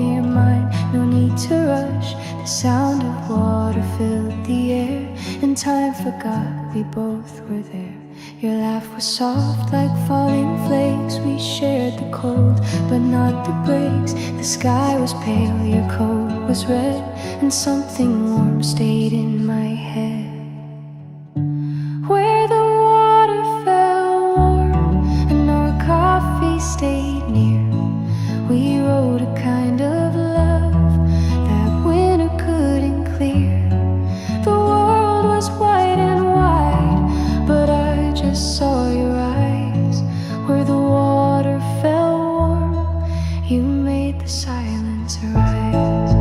near mine, no need to rush. The sound of water filled the air, and time forgot we both were there. Your laugh was soft like falling flakes. We shared the cold, but not the breaks. The sky was pale, your coat was red, and something warm stayed in my head. Where the water fell warm and our coffee stayed near, we wrote a kind of love that winter couldn't clear. The world was white and wide, but I just saw your eyes. Where the water fell warm, you made the silence rise.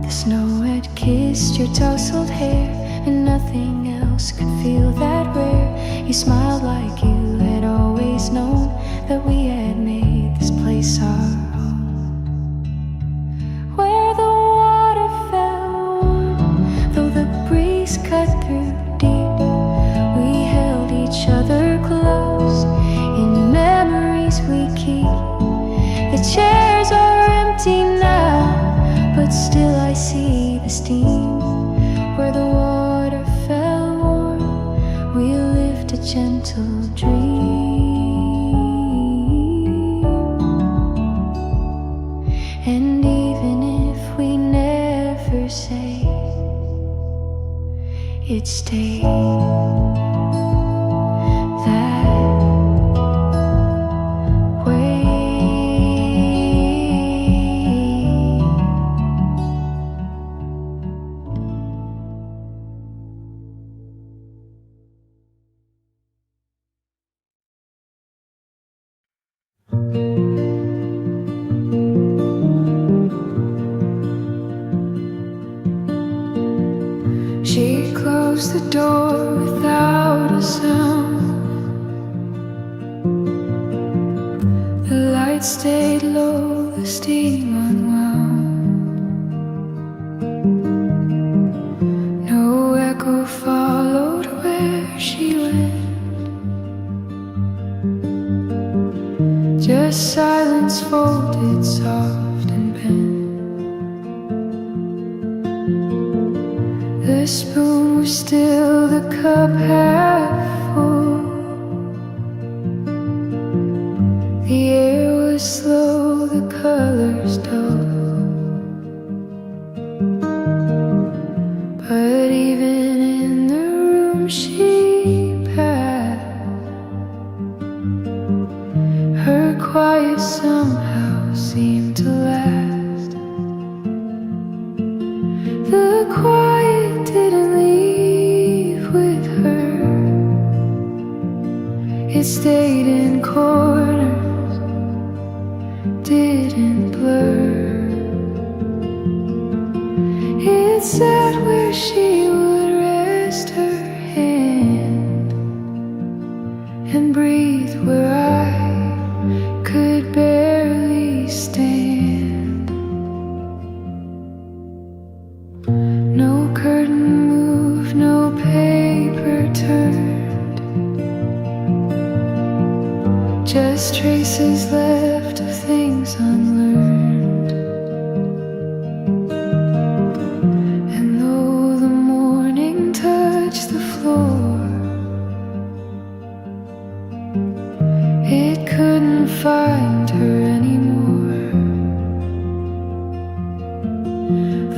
The snow had kissed your tousled hair, and nothing else could feel that rare. You smiled like you had always known that we had made this place our home. Where the water fell warm, though the breeze cut through deep, we held each other close in memories we keep. The chairs are empty now, but still I see the steam. Where the water fell warm, we lived a gentle dream. And even if we never say, it stayed that way. She closed the door without a sound. The light stayed low, the steam unwound. No echo followed where she went, just silence folded soft and bent. The spoon was still, the cup half full. The air was slow, the colors dull. But even in the room she passed, her quiet somehow seemed to last. The quiet didn't leave with her, it stayed in corners, didn't blur. It sat where she would rest her hand, and breathe where I could barely stand. No curtain moved, no paper turned, just traces left of things unlearned. And though the morning touched the floor, it couldn't find her anymore.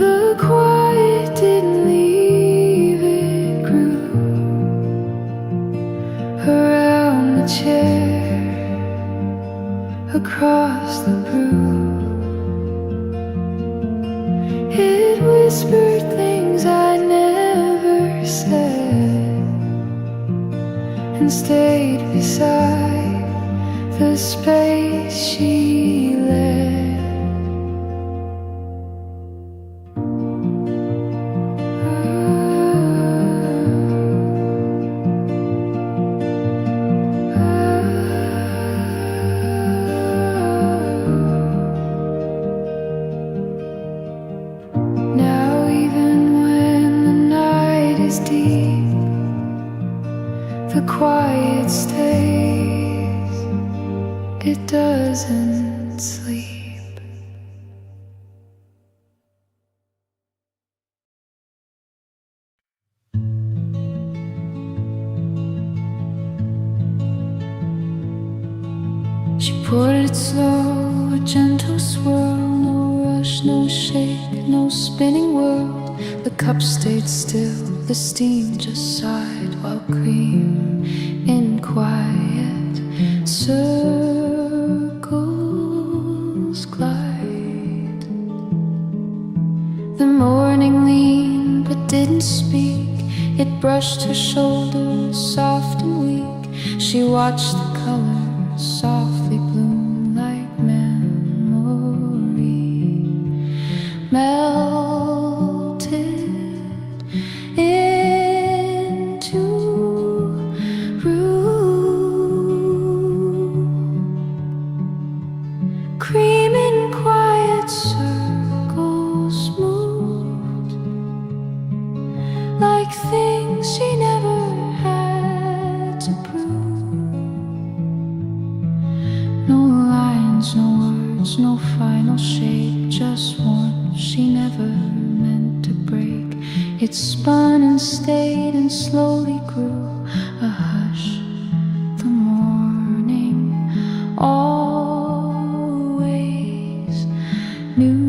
The quiet didn't leave, it grew around the chair, across the brew. It whispered things I never said, and stayed beside the space she led. Now even when the night is deep, The quiet stays, it doesn't sleep. She poured it slow, a gentle swirl, no rush, no shake, no spinning world. The cup stayed still, the steam just sighed, while cream in quiet circles glide. The morning leaned but didn't speak. It brushed her shoulders, soft and weak. She watched the colors softly bloom like memory, melted into room. Cream in quiet circles moved like things she never had to prove. No lines, no words, no final shape, just one she never meant to break. It spun and stayed and slowly grew a hush. The morning always knew.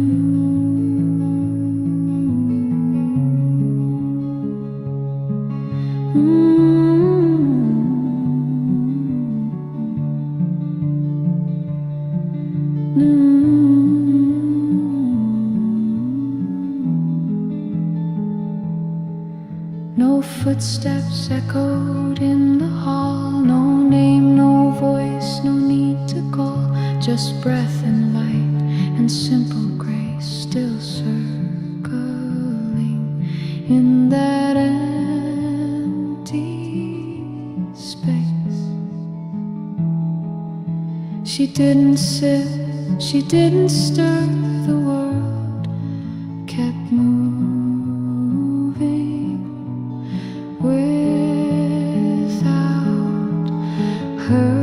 No footsteps echoed in the hall, no name, no voice, no need to call, just breath and light and simple grace still circling in that empty space. She didn't sit, she didn't stir, the world kept moving without her.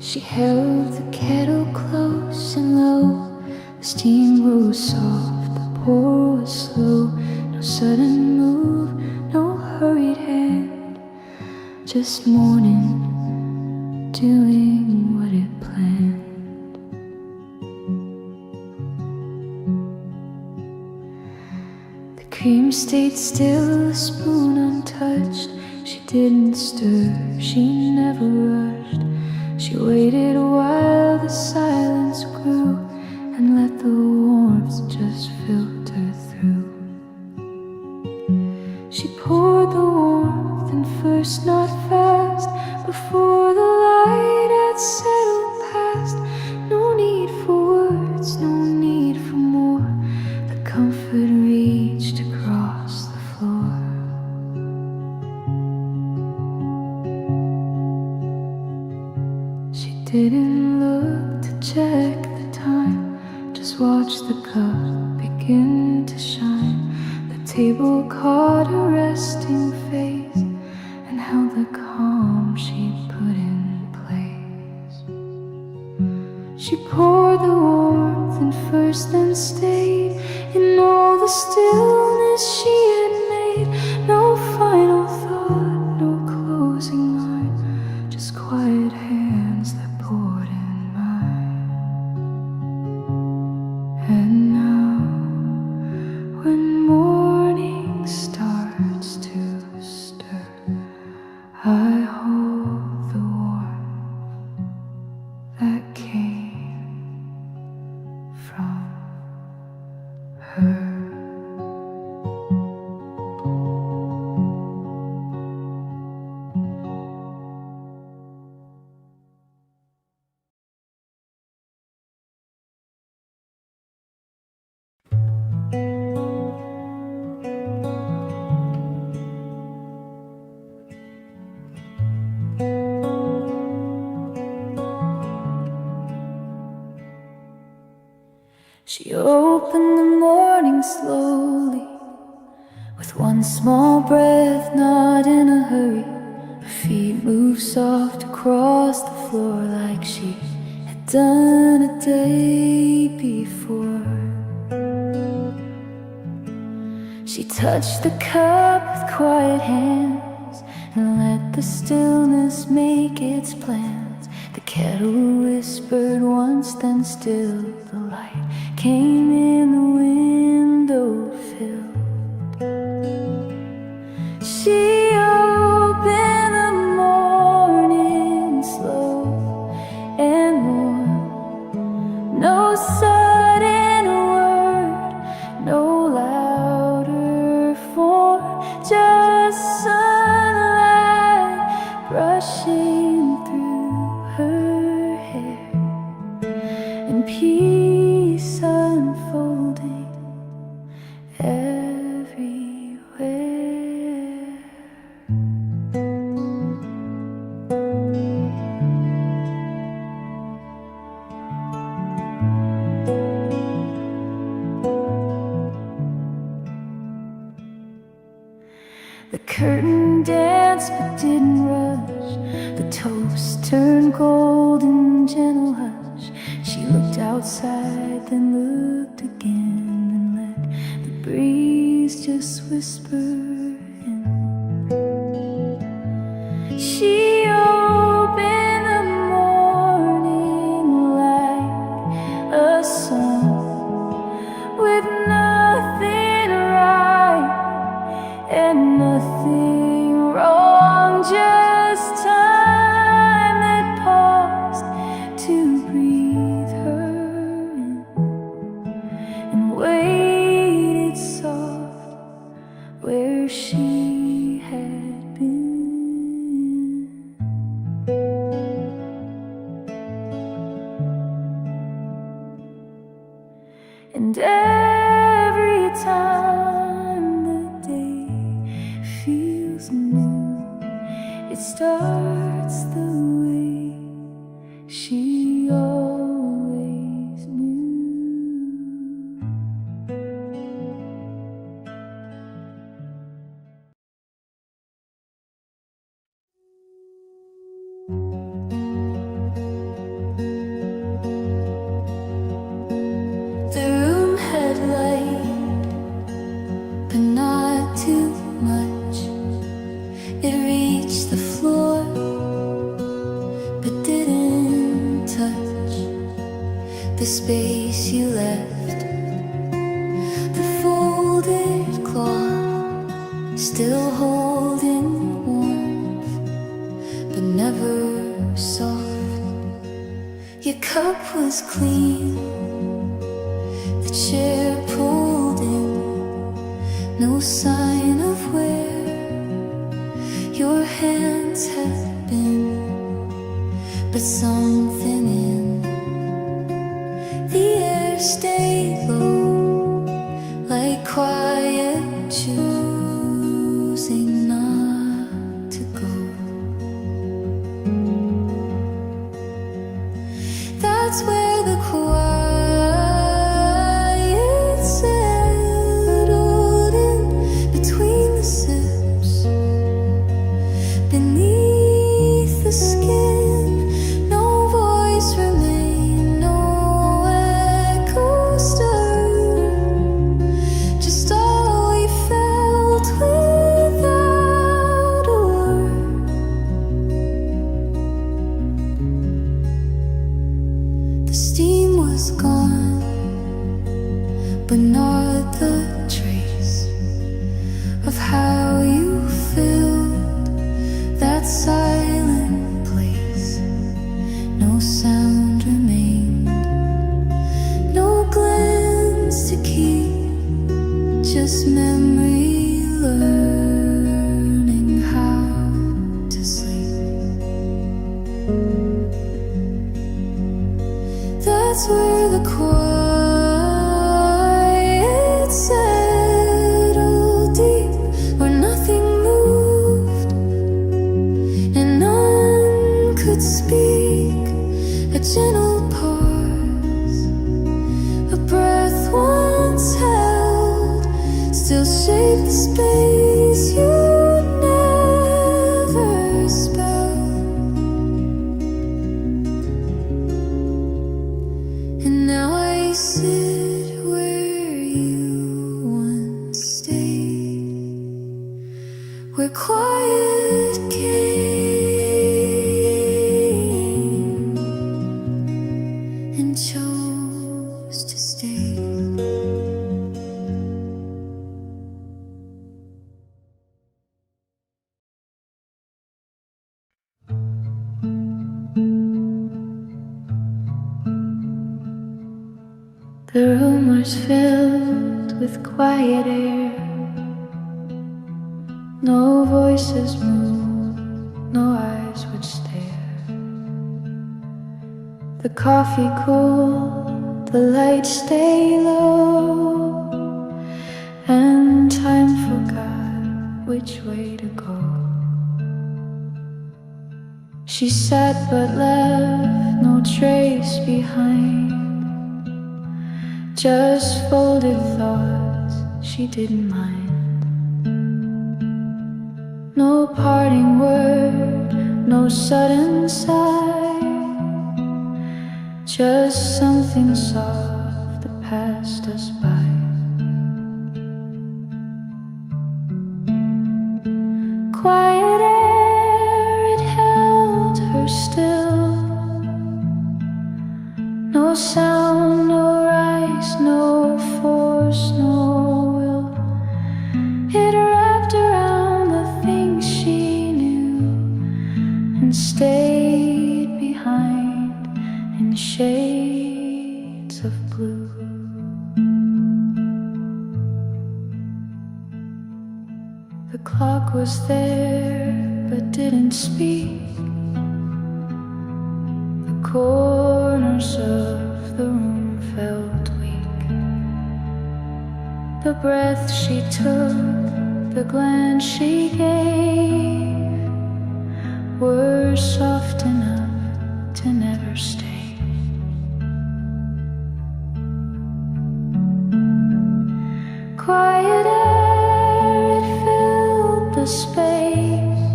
She held the kettle close and low. The steam rose soft, the pour was slow. No sudden move, no hurried hand, just morning doing what it planned. The cream stayed still, the spoon untouched. She didn't stir, she never rushed. She waited while the silence grew and let the warmth just filter through. She poured the warmth in first, not fast, before the light had settled past. No need for words, no need for more. The comfort reached across the floor. Didn't look to check the time, just watched the cup begin to shine. The table caught her resting face and held the calm she put in place. She poured the warmth in first, then stayed in all the stillness she had made. No final thought, no closing line, just quiet hands that poured in mine. And now, when morning starts to stir, I hold the warmth that came from her. She opened the morning slowly, with one small breath, not in a hurry. Her feet moved soft across the floor like she had done a day before. She touched the cup with quiet hands and let the stillness make its plans. The kettle whispered once, then still the light came in, the window filled. She opened the morning slow and warm. No sudden word, no louder form, just sunlight brushing through her hair and peace unfolding everywhere. The curtain danced but didn't rush. The toast turned golden, gentle hush. She looked outside, then looked again, and let the breeze just whisper in. She opened the morning like a song, with nothing right and nothing wrong, just time that paused to breathe her in and waited soft where she had been. And every time the day feels new, it starts the way she always knew. The room had light, but not too much. It reached the floor, but didn't touch the space you left. The folded cloth still holding warmth, but never soft. Your cup was clean, the chair pulled in, no sign of where your hands had been, but something in the air stayed low, like quiet choosing not to go. That's where the quiet settled in between the sips. Beneath the skin, no voice remained, no echo stirred, just all we felt without a word. The steam was gone, but not the trace of how you filled that silent place. No sound remained, no glance to keep, just memory learning how to sleep. That's where the quiet settled deep, where nothing moved and none could speak. A gentle pause, a breath space you never spell. And now I sit where you once stayed, where quiet came and chose to stay. The room was filled with quiet air. No voices moved, no eyes would stare. The coffee cooled, the lights stay low, and time forgot which way to go. She sat but left no trace behind, just folded thoughts she didn't mind. No parting word, no sudden sigh, just something soft that passed us by. Quiet air, it held her still. No sound, no rise, no force, no will. It wrapped around the things she knew and stayed behind in shades of blue. The clock was there but didn't speak. The corners of the room felt weak. The breath she took, the glance she gave were soft enough to never stay. Quiet air, it filled the space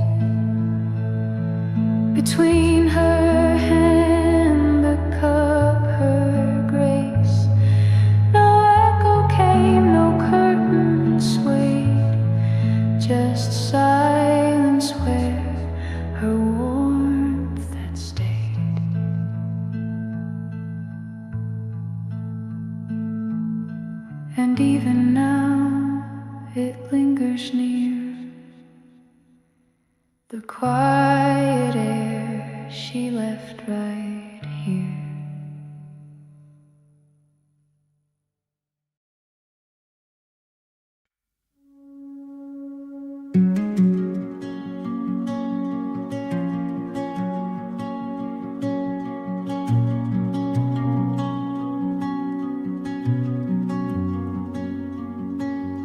between her hand, the cup, her grace. No echo came, no curtain swayed, just silence where her warmth had stayed. And even now it lingers near, the quiet air she left right here.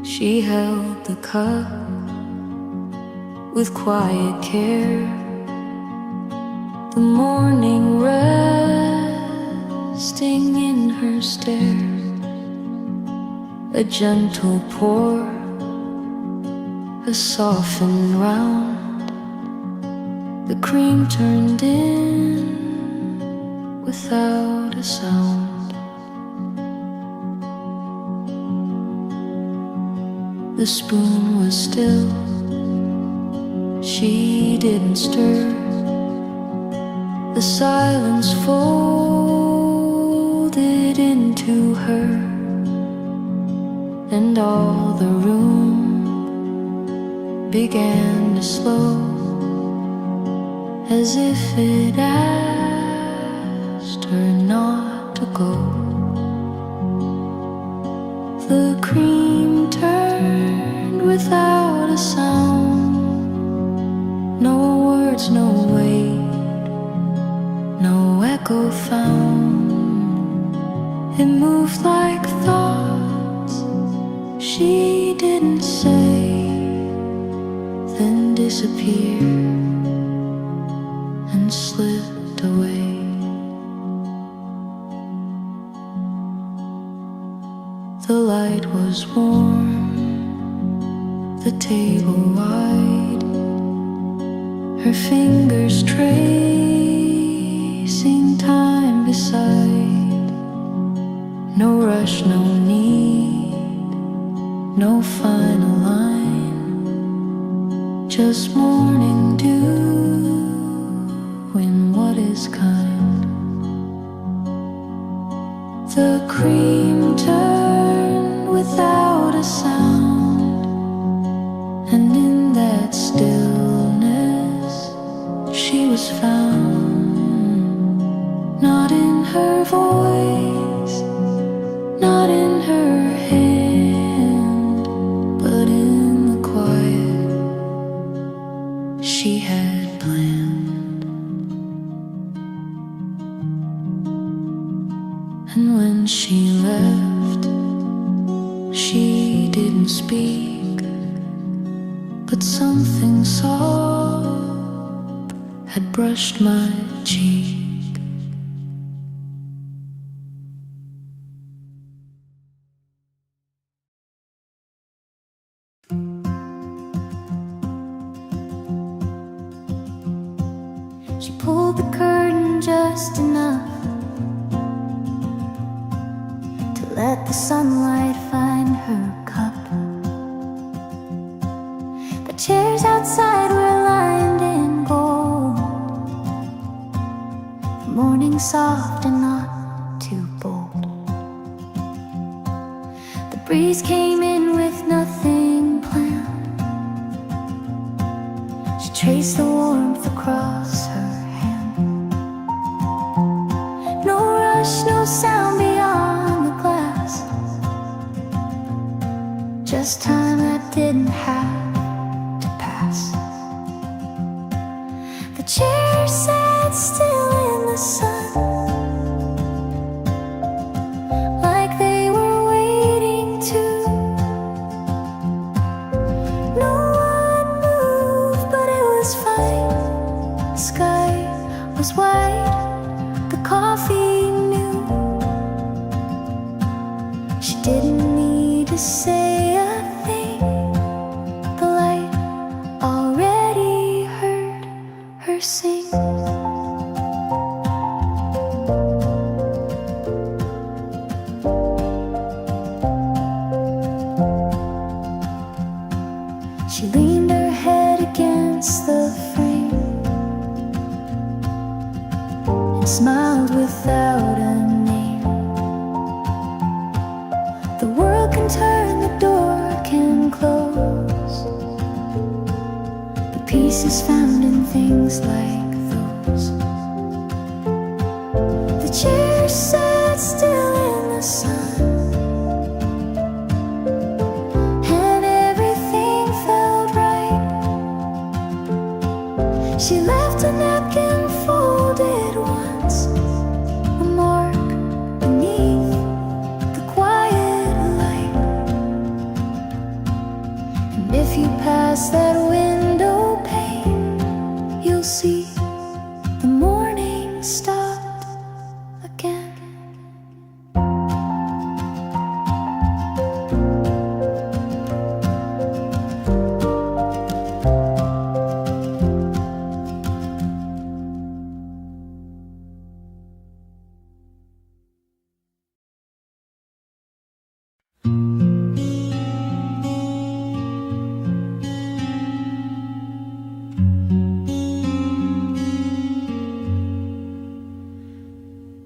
She held the cup with quiet care, the morning resting in her stare. A gentle pour, a softened round, the cream turned in without a sound. The spoon was still, she didn't stir. The silence folded into her, and all the room began to slow, as if it asked her not to go. The cream turned without a sound, no words, no weight, no echo found. It moved like thoughts she didn't say, then disappeared and slipped away. The light was warm, the table wide, her fingers tracing time beside. No rush, no need, no final line, just morning dew in what is kind. The cream turned without a sound, and in that stillness she was found. Not in her voice, not in her hand, but in the quiet she had planned. And when she left, she didn't speak, but something soft had brushed my cheek. She pulled the curtain just enough to let the sunlight find her cup. The chairs outside were lined in gold, the morning soft and not too bold. The breeze came in with nothing planned. She traced the warmth across her hand. No rush, no sound beyond the glass, just time that didn't have to pass. The chair sat still in the sun, like they were waiting to. No one moved, but it was fine. The sky was white, the coffee new. She didn't need to say a thing, the light already heard her sing. She leaned her head against the frame and smiled without a name. The world can turn, the door can close, but peace is found in things like those. The chair sat still in the sun, and everything felt right. She left a napkin folded once, a mark beneath the quiet light. And if you pass that window pane, you'll see the morning stopped again.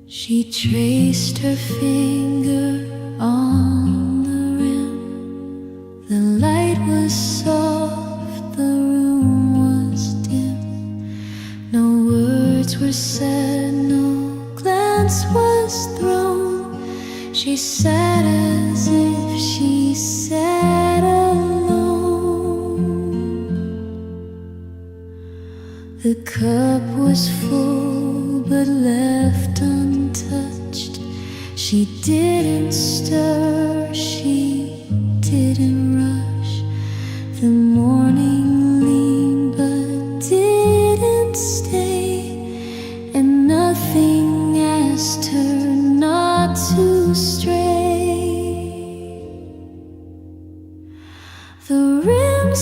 She traced her finger on the rim. The light was soft, the room was dim. No words were said, no glance was thrown. She sat as if she sat alone. The cup was full but left untouched. She didn't stir, she didn't rush. The morning leaned but didn't stay, and nothing asked her not to stray. The rim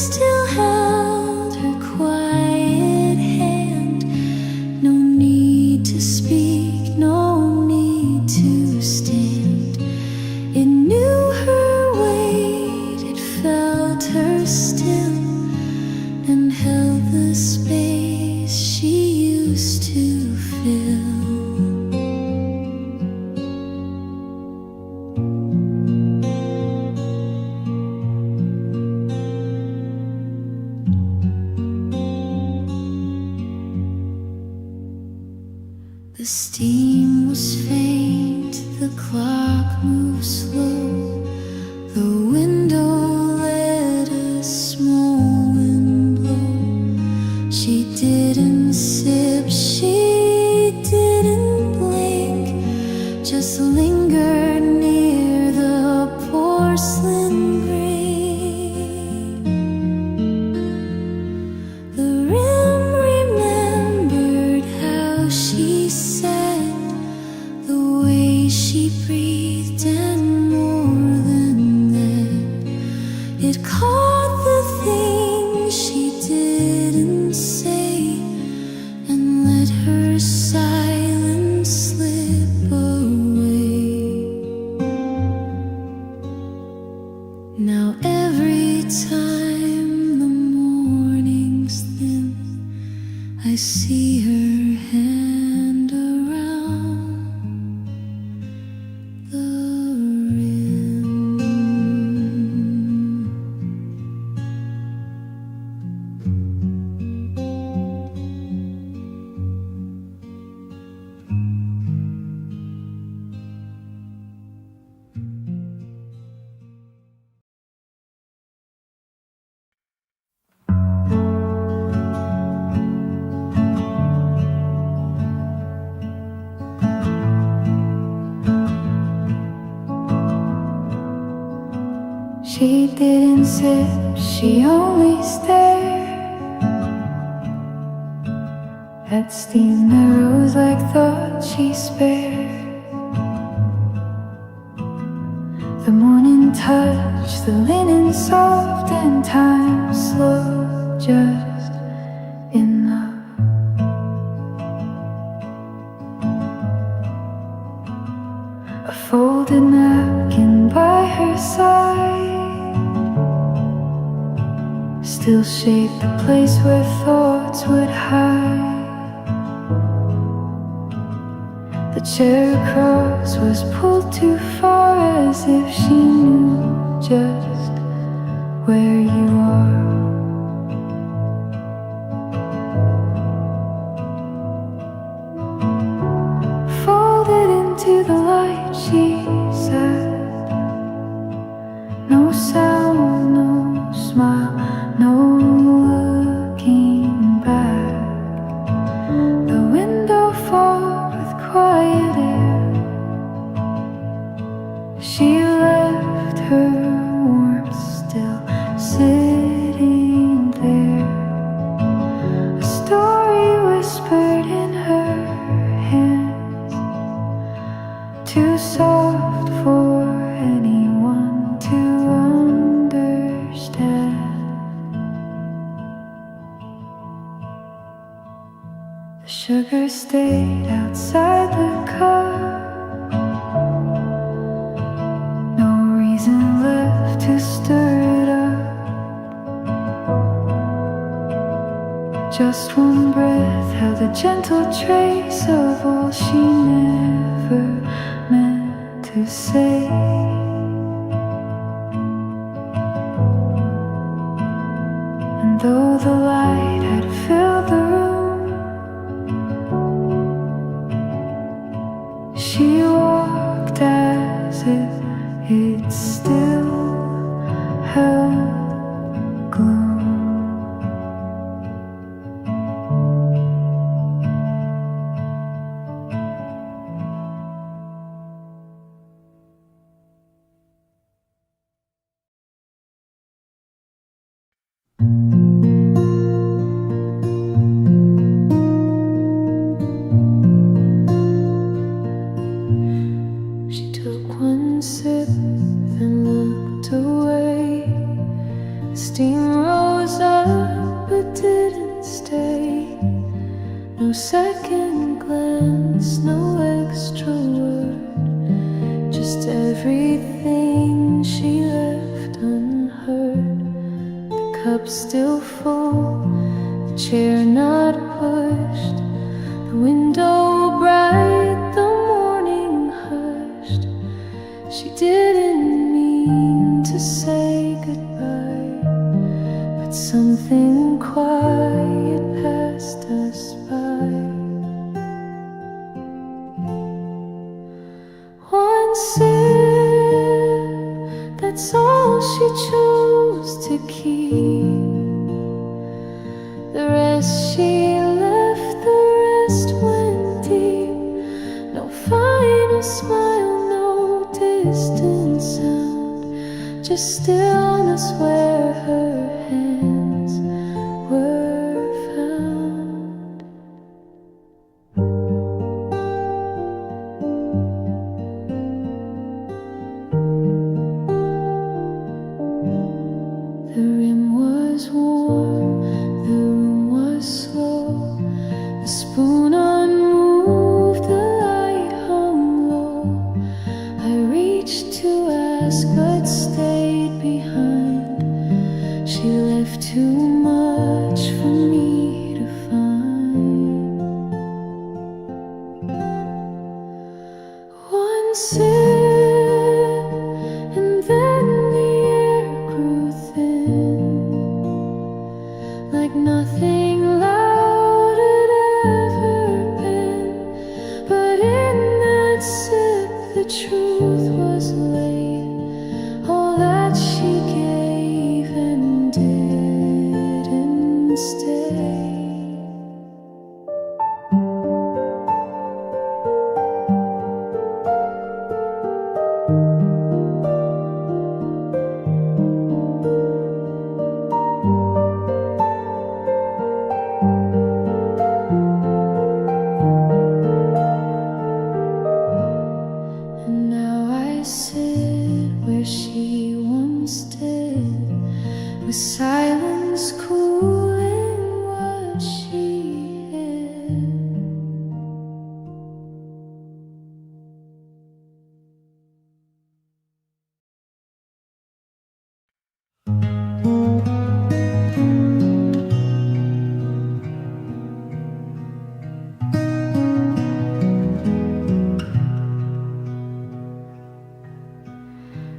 to speak, no need to stand. It knew her weight, it felt her still, and held the space she used to fill. The steam was faint, the clock moved slow. The window let a small wind blow. She didn't sip, she didn't blink, just lingered near the porcelain grate. The rim remembered how she said, the way she breathed, and more than that, it caught the things she didn't say, and let her silence slip away. Now every time the morning's thin, I see her hand around the rim. She didn't sip, she only stared at steam that rose like thought she spared. The morning touch, the linen soft, and time slow, just enough. A folded napkin by her side still shaped the place where thoughts would hide. The chair across was pulled too far, as if she knew just where you are. Folded into the light, she said, no sound, no smile, no looking back. The window fogged with quiet air. She left her warmth still sitting there. A story whispered in her hands, too soft for anyone to understand. The sugar stayed outside the cup, no reason left to stir it up. Just one breath held a gentle trace of all she never meant to say. And though the light had filled the room, she walked as if it still held gloom. She took one sip and sentence, no extra word, just everything she left unheard. The cup still full, the chair not pushed, the window bright, the morning hushed. She didn't mean to say goodbye, but something quiet passed us by. One sip, that's all she chose to keep. The rest she left, the rest went deep. No final smile, no distant sound, just stillness where her hands were found. The rim was warm, the room was slow, the spoon unmoved, the light hung low. I reached to ask but stayed behind. She left too much for me to find. One sip, and then the air grew thin, like nothing loud had ever been. But in that sip the truth was laid, all that she gave and didn't stay. And now I sit where she once did, with silence cooling what she hid.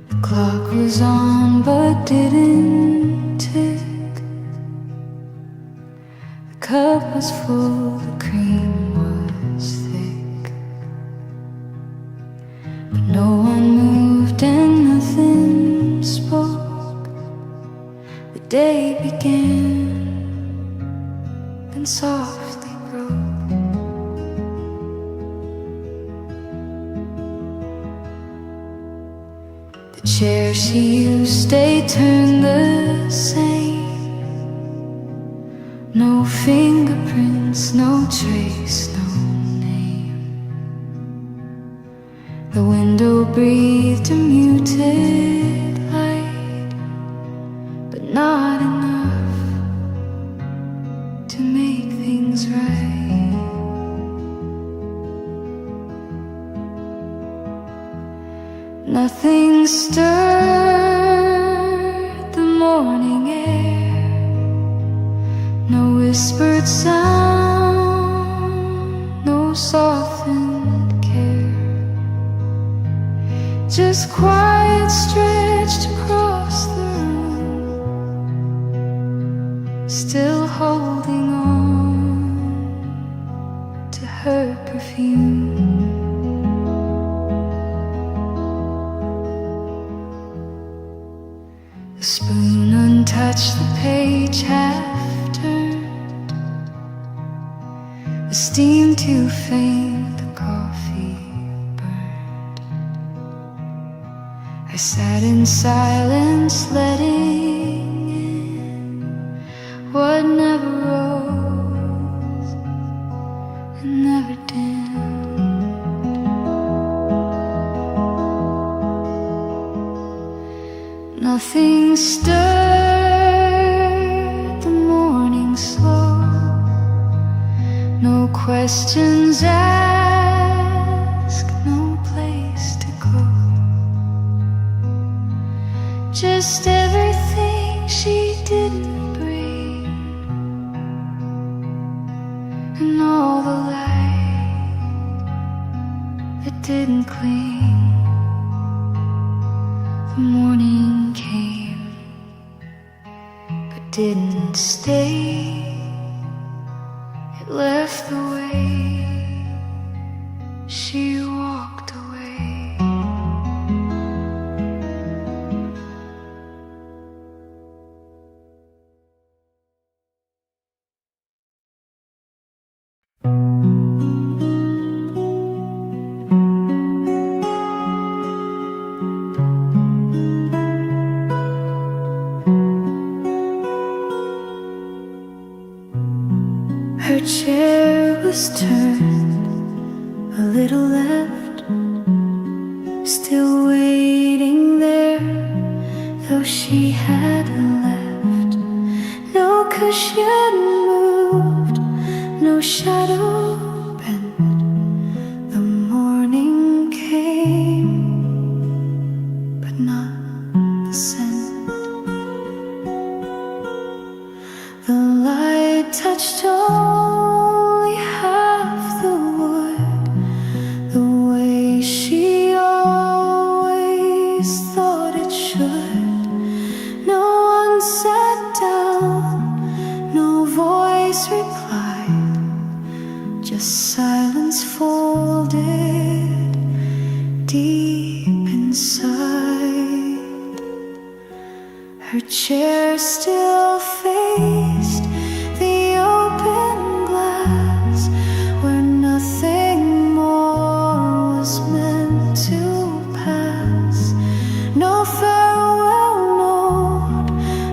The clock was on but didn't tick. The cup was full, the cream was thick, but no one moved and nothing spoke. The day began, then softly broke. The chair she used stayed turned the same. No fingerprints, no trace, no name. The window breathed a muted light, but not enough to make things right. Nothing stirred the morning air, no whispered sound, no softened care, just quiet stretched across the room, still holding on to her perfume. The spoon untouched, the page half turned, the steam too faint, the coffee burned. I sat in silence, letting in what never rose and never dimmed. Nothing stirred the morning slow, no questions asked, just everything she didn't bring, and all the light that didn't cling. The morning came, but didn't stay. It left the way she walked away. Her chair was turned a little left, still waiting there, though she hadn't left. No cushion moved, no shadow bent. The morning came, but not the scent. The light touched only half the wood, the way she always thought it should. No one sat down, no voice replied, just silence folded deep inside. Her chair still faced the open glass, where nothing more was meant to pass. No farewell note,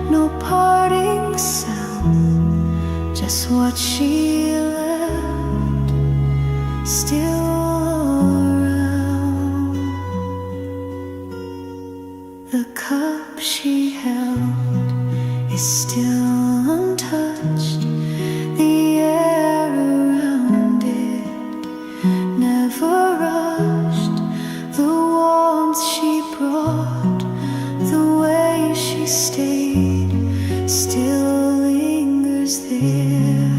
no parting sound, just what she left still around. The cup she held is still untouched, the air around it never rushed. The warmth she brought, the way she stayed, still lingers there,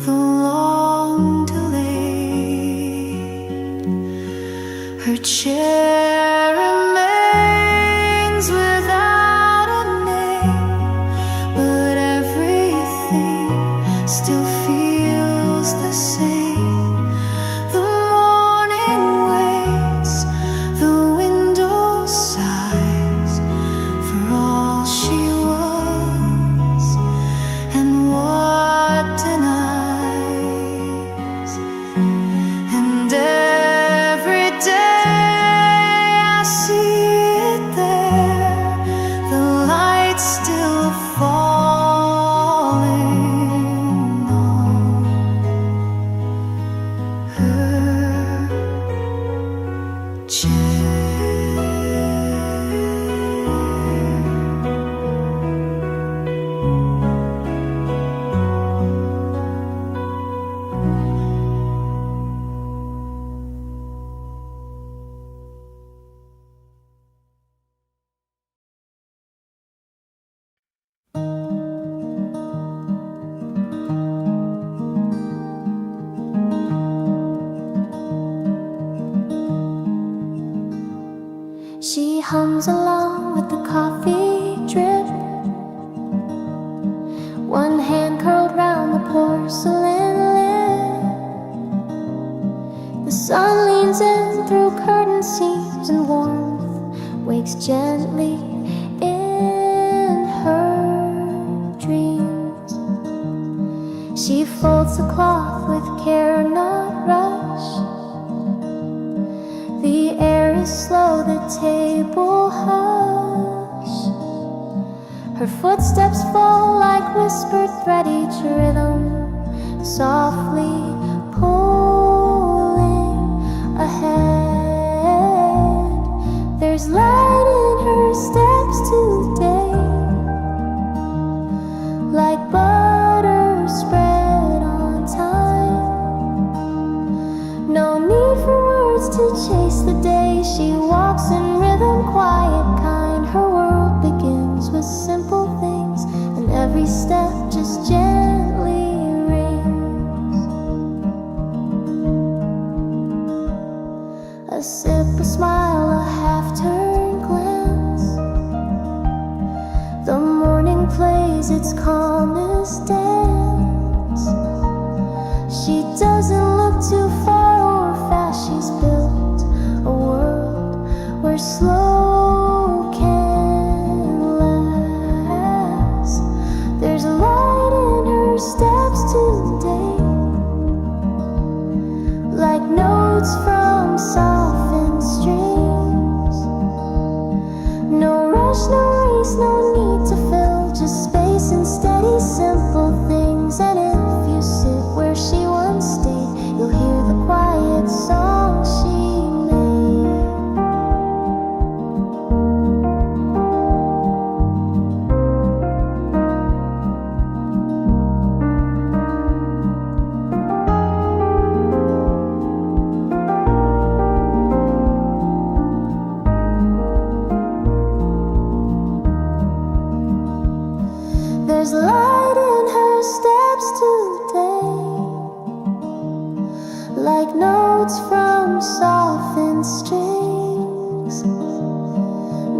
the long delayed. Her chair remains without a name, but everything still feels the same. The morning waits, the window sighs for all she was and what denies. And every day I see it there, the light still falling on her chair. She hums along with the coffee drip, one hand curled round the porcelain lid. The sun leans in through curtain seams, and warmth wakes gently in her dreams. She folds the cloth with care, not rush. The air is slow, the table hush. Her footsteps fall like whispered thread, each rhythm softly pulling ahead. There's light in her steps today, like butter spread on time. No need for words to chase the day. She walks in rhythm, quiet, kind. Her world A sip, a smile, a half-turned glance. The morning plays its calmest dance. She doesn't look too far or fast. She's built a world where slow can last. There's light in her steps today, like notes from softened strings. No rush, no race, no need to fill, just space and steady, simple things. And if you sit where she once stayed, you'll hear the quiet song she made. There's light in her steps today, like notes from softened strings.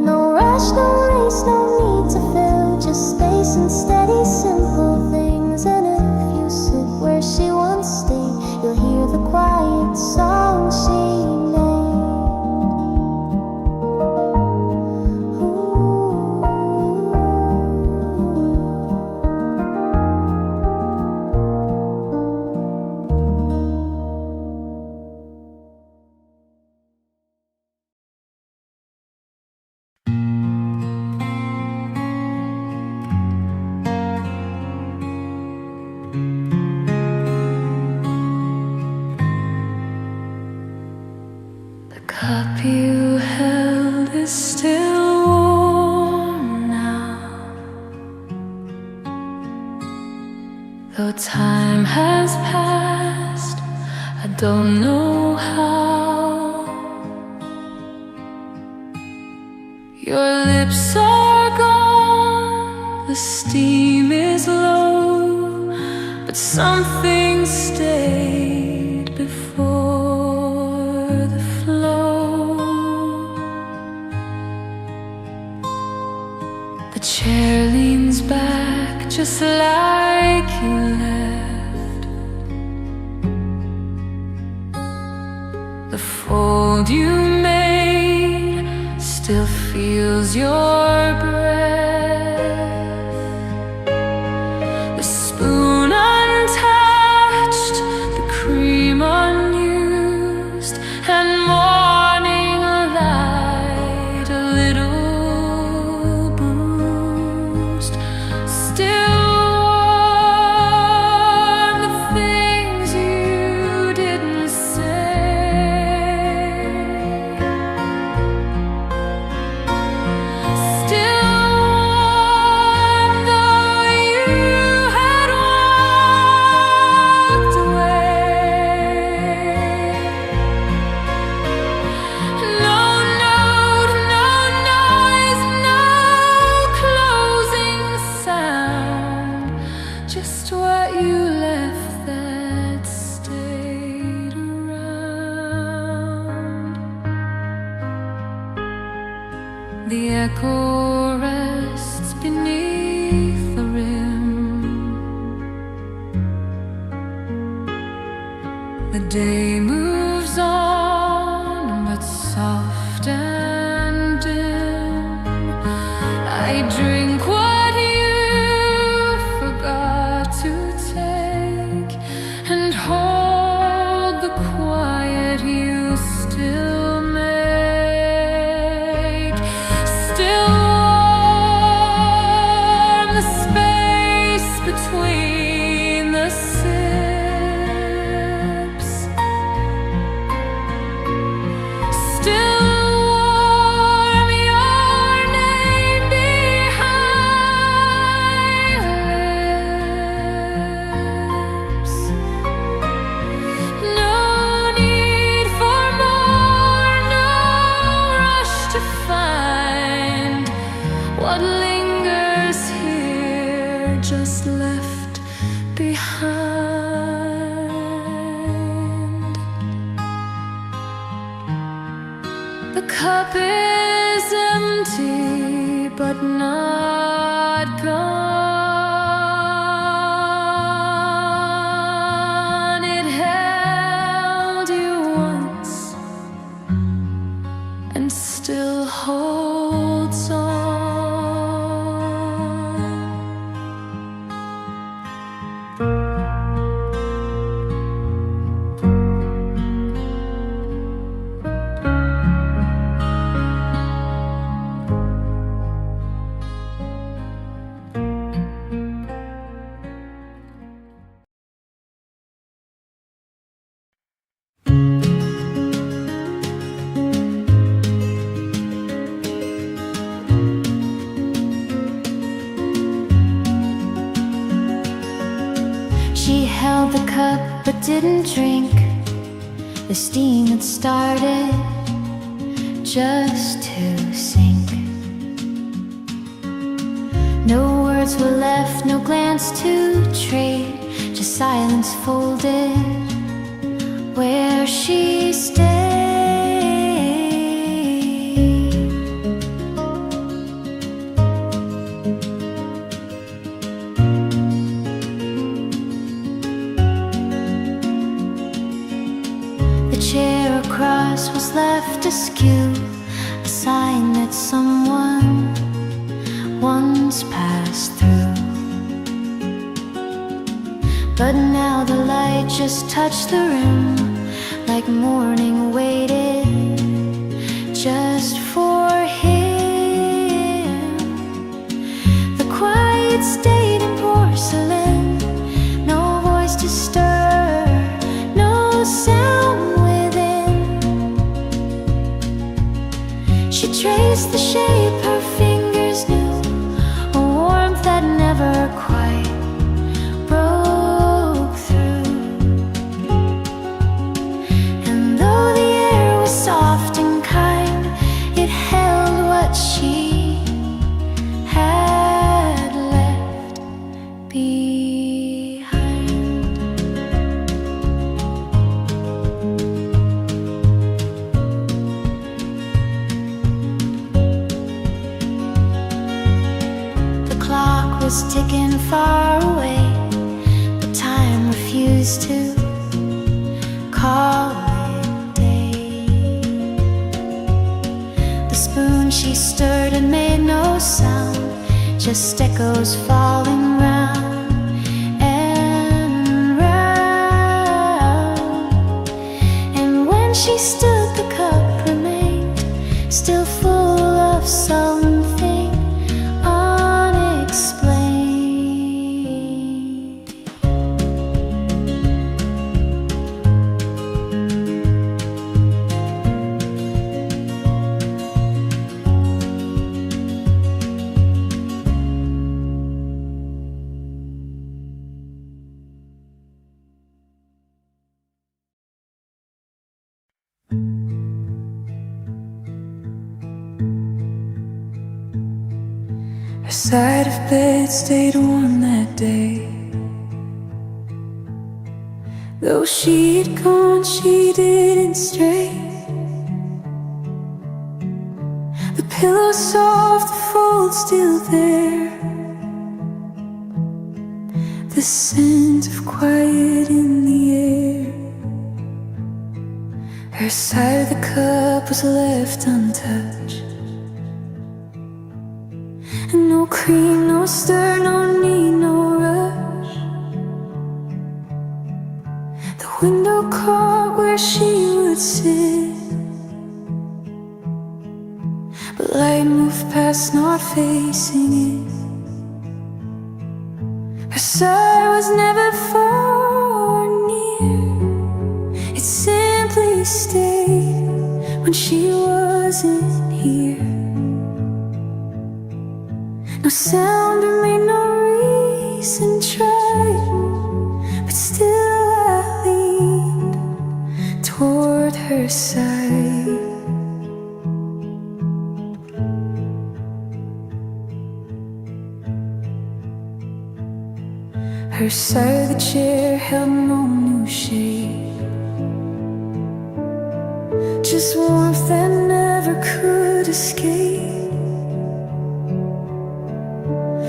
No rush, no race, no need to fill, just space and steady, simple things. And if you sit where she once stayed, you'll hear the quiet song she made. The cup you held is still warm now, though time has passed, I don't know how. Your lips are gone, the steam is low, but something stayed before the flow. The chair leans back just like you left. The fold you made still feels your breath. The spoon untouched, the cream unused, and morning light a little bruised. Still warm, the things you didn't say. Still warm, though you had walked away. No note, no noise, no closing sound, just what you left that stayed around. The echo rests beneath the rim. The day moves on, but soft and dim. I drink what you forgot to take, and hold the quiet you still make. Still warm, the space between the sips. cup is empty, but not gone. It held you once and still holds on. She held the cup but didn't drink. The steam had started just to sink. No words were left, no glance to trade, just silence folded where she stayed. The chair across was left askew, a sign that someone once passed through. But now the light just touched the room, like morning waited just for him. The quiet stayed in porcelain, no voice to stir, no sound within. She traced the shape her fingers knew, a warmth that never quite broke through. And though the air was soft and kind, it held what she had left behind. The clock was ticking far away, but time refused to call it day. The spoon she stirred and made no sound, just echoes falling round and round. And when she stood, the cup remained still full of something unexplained. Her side of bed stayed warm that day. Though she'd gone, she didn't stray. The pillow soft, the fold still there, the scent of quiet in the air. Her side of the cup was left untouched, and no cream, no stir, no need, no rush. The window caught where she would sit, but light moved past, not facing it. Her side was never far or near, it simply stayed when she wasn't here. No sound remained, no reason tried, but still I leaned toward her side. Her side of the chair held no new shape, just warmth that never never could escape.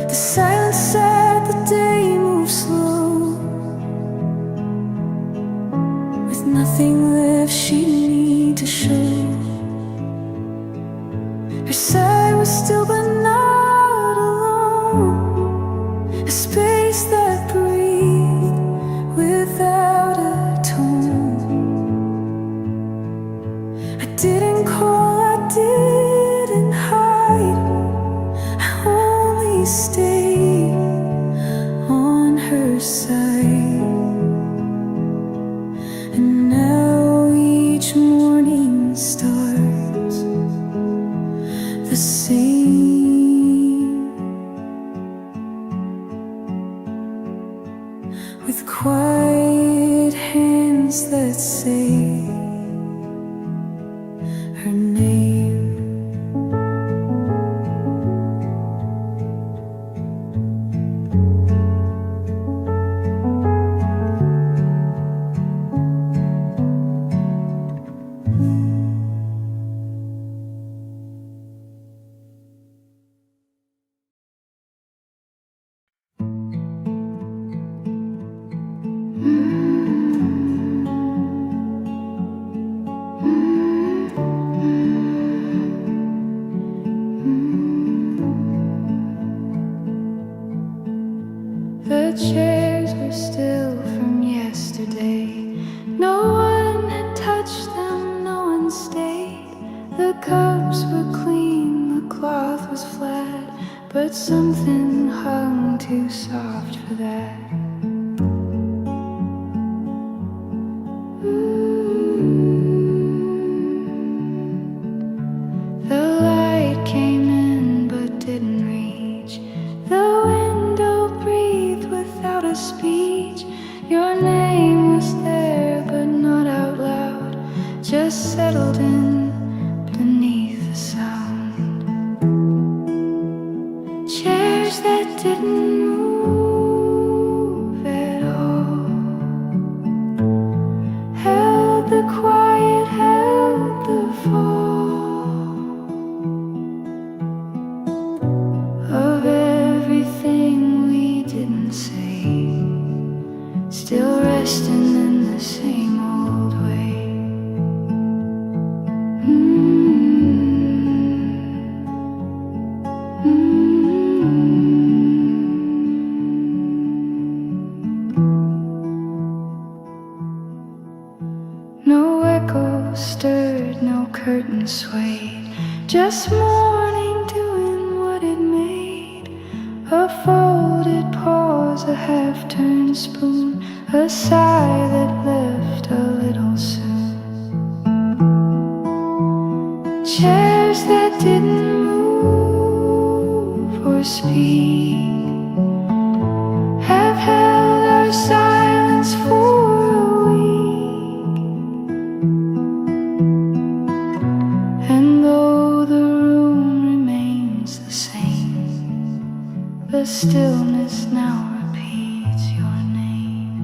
The silence said the day moves slow, with nothing left she'd need to show. Her side was still but not alone, a space that breathed without a tone. I didn't call, I didn't hide, I only stayed on her side. And now each morning starts the same, with quiet hands that say her name. The chairs were still from yesterday. No one had touched them, no one stayed. The cups were clean, the cloth was flat, but something hung too soft for that. The light came in but didn't reach. The window breathed without a speech. Your name was there but not out loud, just settled in beneath the sound. Chairs that didn't move at all held the quiet, held the fall of everything we didn't say, still resting in the same old way. No echo stirred, no curtain swayed, just morning doing what it made. A folded pause, a half-turned spoon, a sigh that left a little soon. Chairs that didn't move or speak have held our silence for a week. And though the room remains the same, the stillness now repeats your name.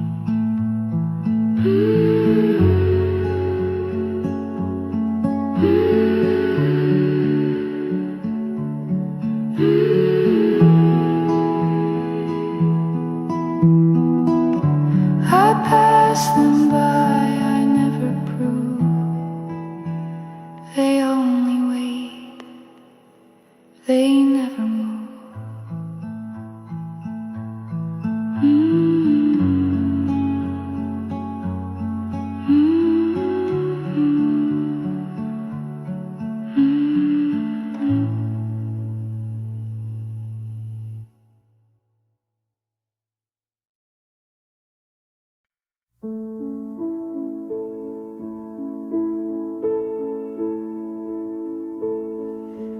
I pass them by, I never prove. They only wait, they never move.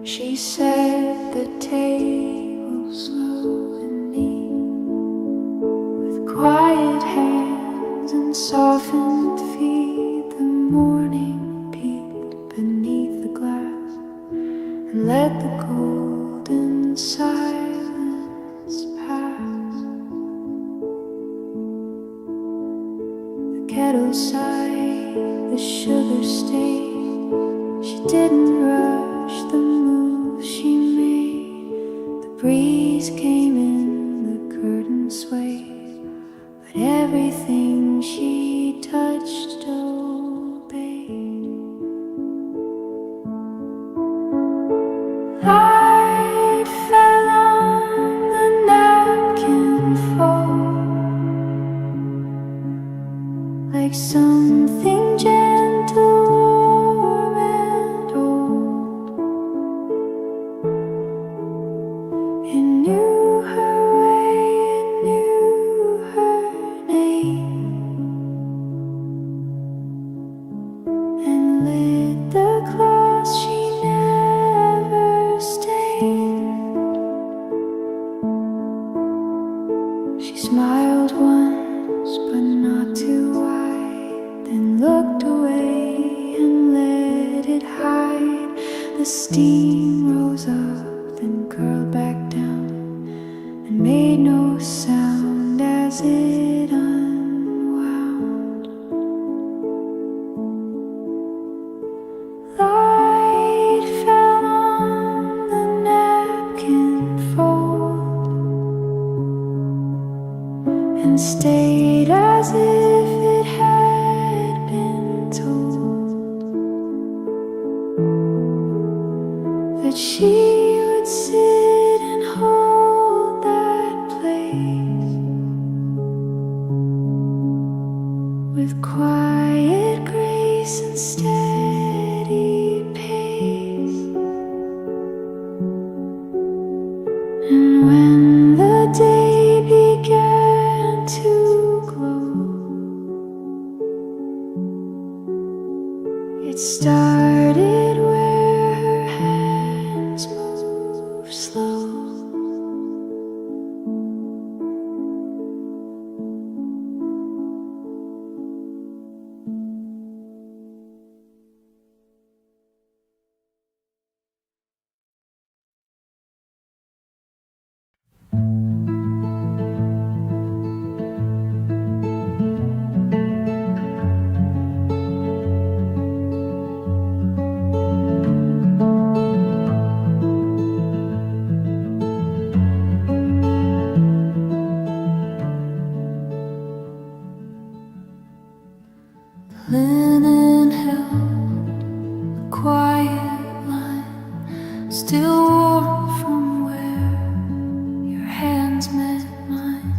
She set the table slow and neat, with quiet hands and softened feet. The morning peeked beneath the glass and let the golden silence pass. The kettle sighed, the sugar stayed. She didn't rush the moves she made. The breeze came in, the curtain swayed, but everything she touched obeyed. Light fell on the napkin fold, like something gentle, warm and old. It knew her way, it knew her name, and lit the cloth she never stained. She smiled once, but not too wide, then looked away and let it hide. The steam rose up, then curled back down, and made no sound as it unwound. Light fell on the napkin fold and stayed as if it had been told that she would sit and hold that place with quiet grace and steady pace. And when the day began to glow, it started where her hands moved slow. Linen held a quiet line, still warm from where your hands met mine.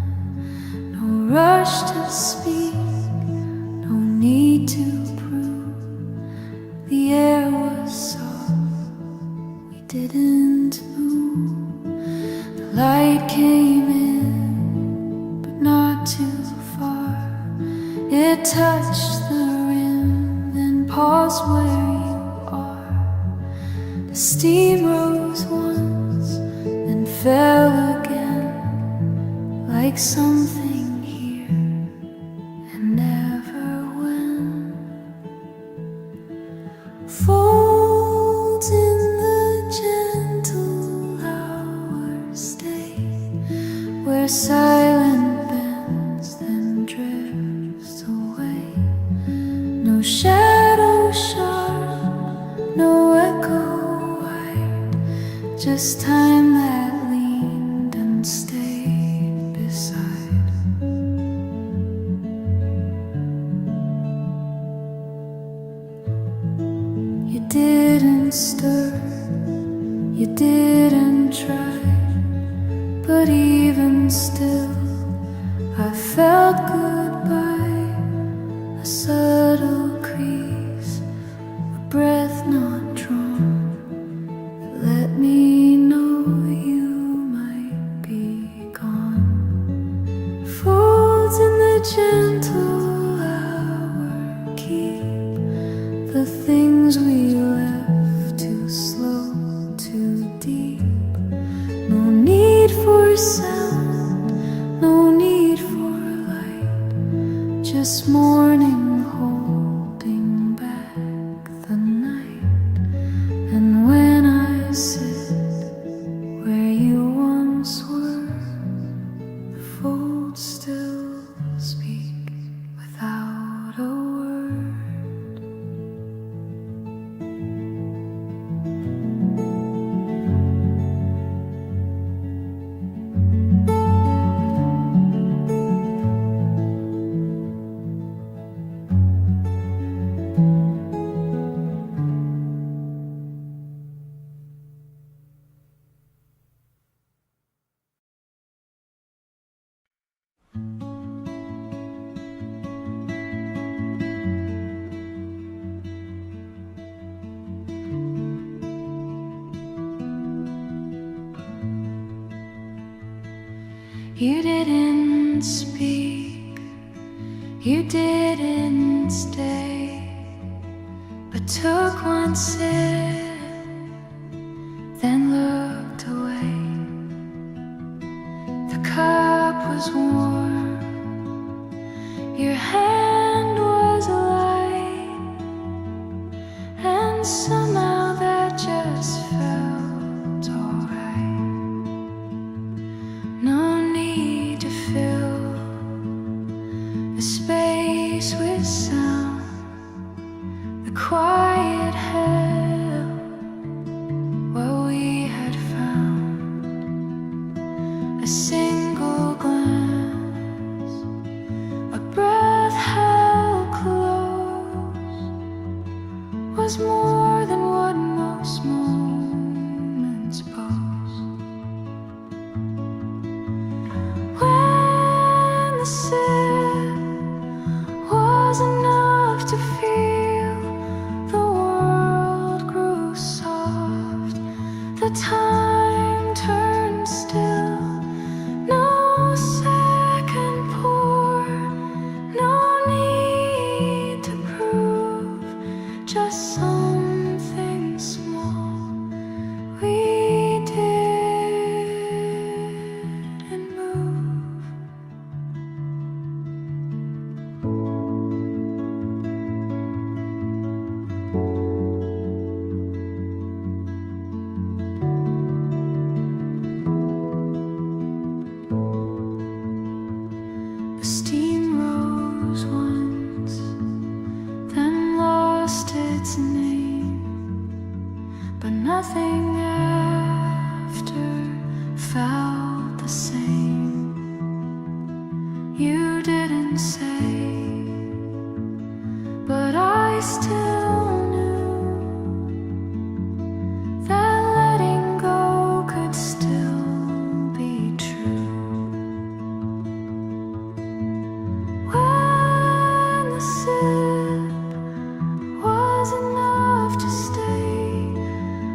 No rush to speak, no need to prove. The air was soft, we didn't move. The light came in, but not too far. It touched the rim, then paused where you are. The steam rose once, then fell again, like something here and never went. Folds in the gentle hours stay, where silent bends then drifts away. No shadow sharp, no echo wide, just time that leaned and stayed beside. You didn't stir, you didn't try, but even still I felt goodbye. A subtle crease, a breath not drawn, that let me know you might be gone. Folds in the gentle hour keep the things we left too slow, too deep. No need for sound, no need for light, just morning holding back the night. And when I sit where you once were, the folds still speak without a word. You didn't speak, you didn't stay, but took one sip, then looked away. The cup was warm, your hand was light, and somehow that just felt alright. No need to fill the space with sound. The quiet held what we had found. A single glance, a breath held close, was more than what most moments pose. When the sip was enough to feel the world grew soft, the time turned still. No second pour, no need to prove, just something small we didn't move. The steam rose once, then lost its name, but nothing after felt the same. You didn't say, but I still knew that letting go could still be true. When the sip was enough to stay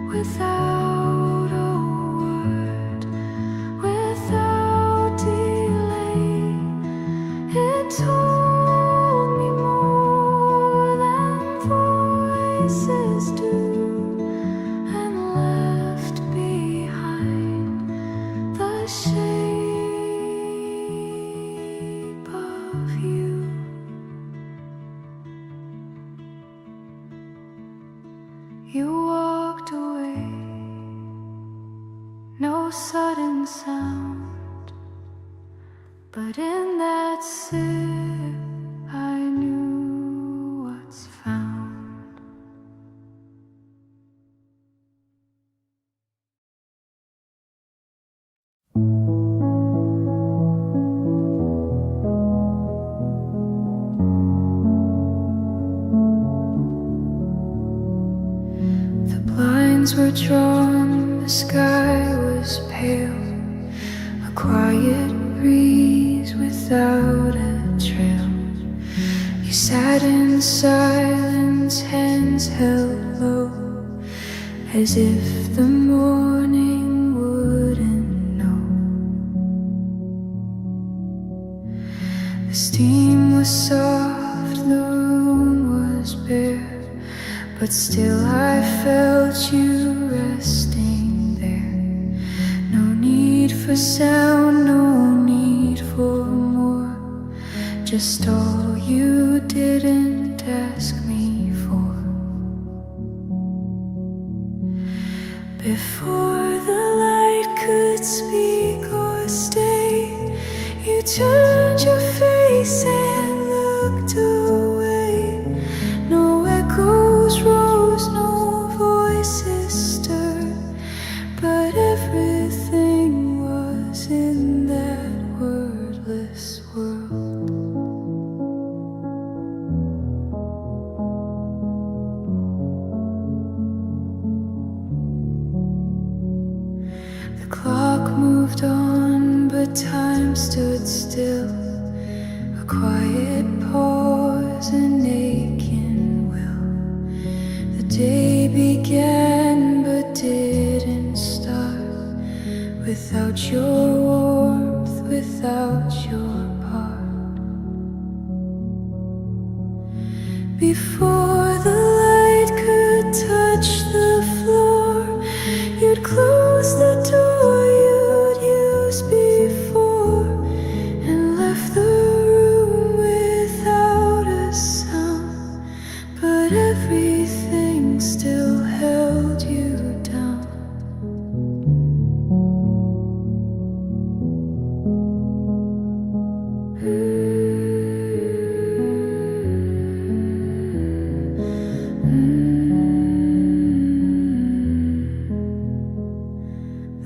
without a word, without delay, it told me more than voices do, and left behind the shape of you. You walked away, no sudden sound, but in that sip I knew what's found. The blinds were drawn, the sky was pale, a quiet breeze without a trail. You sat in silence, hands held low, as if the morning wouldn't know. The steam was soft, the room was bare, but still I felt you resting there. No need for sound, no need for more, just all you didn't ask me for. Before the light could speak or stay, you turned your face and looked away. No echoes rose, no voices stirred, but everything was in that wordless world. The clock moved on, but time stood still. A quiet pause, an aching will. The day began, but didn't start without your warmth, without your part. Before the light could touch the floor, you'd close the door you'd used before and left the room without a sound. But everything still held you down.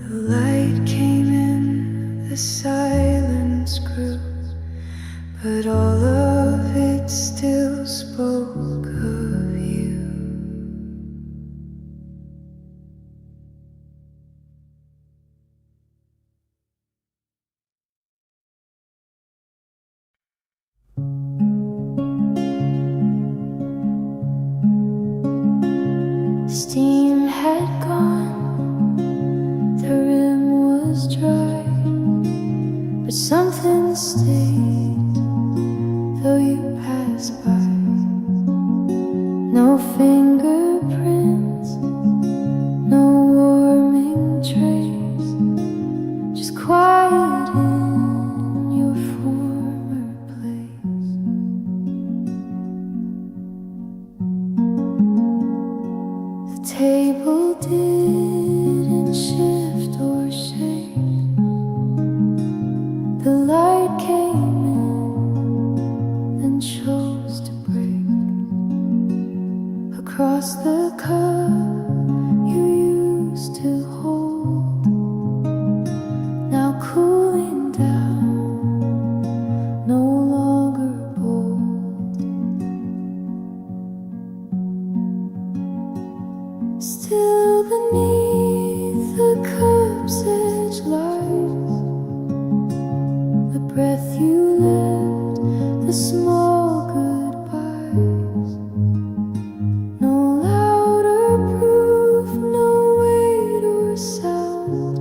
The light came in, the silence grew, but all of it still spoke of you. Steam had gone, the rim was dry, but something stayed, though you passed by. No fingerprints, no warming trace, just quiet in your former place. The table didn't shift or shake. The light came in, then chose to break. Across the cup you used to hold, now cooling down, no longer bold. Still beneath the cup's edge lies the breath you left, the small goodbyes. No louder proof, no weight or sound,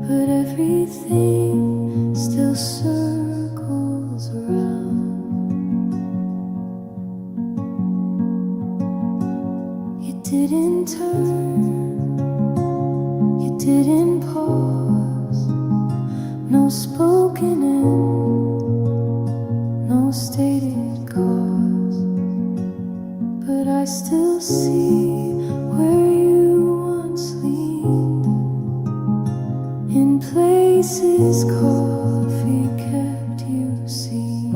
but everything still circles around. You didn't turn, you didn't pause, no spoken end, no stated cause. But I still see where you once leaned, in places coffee kept you seen.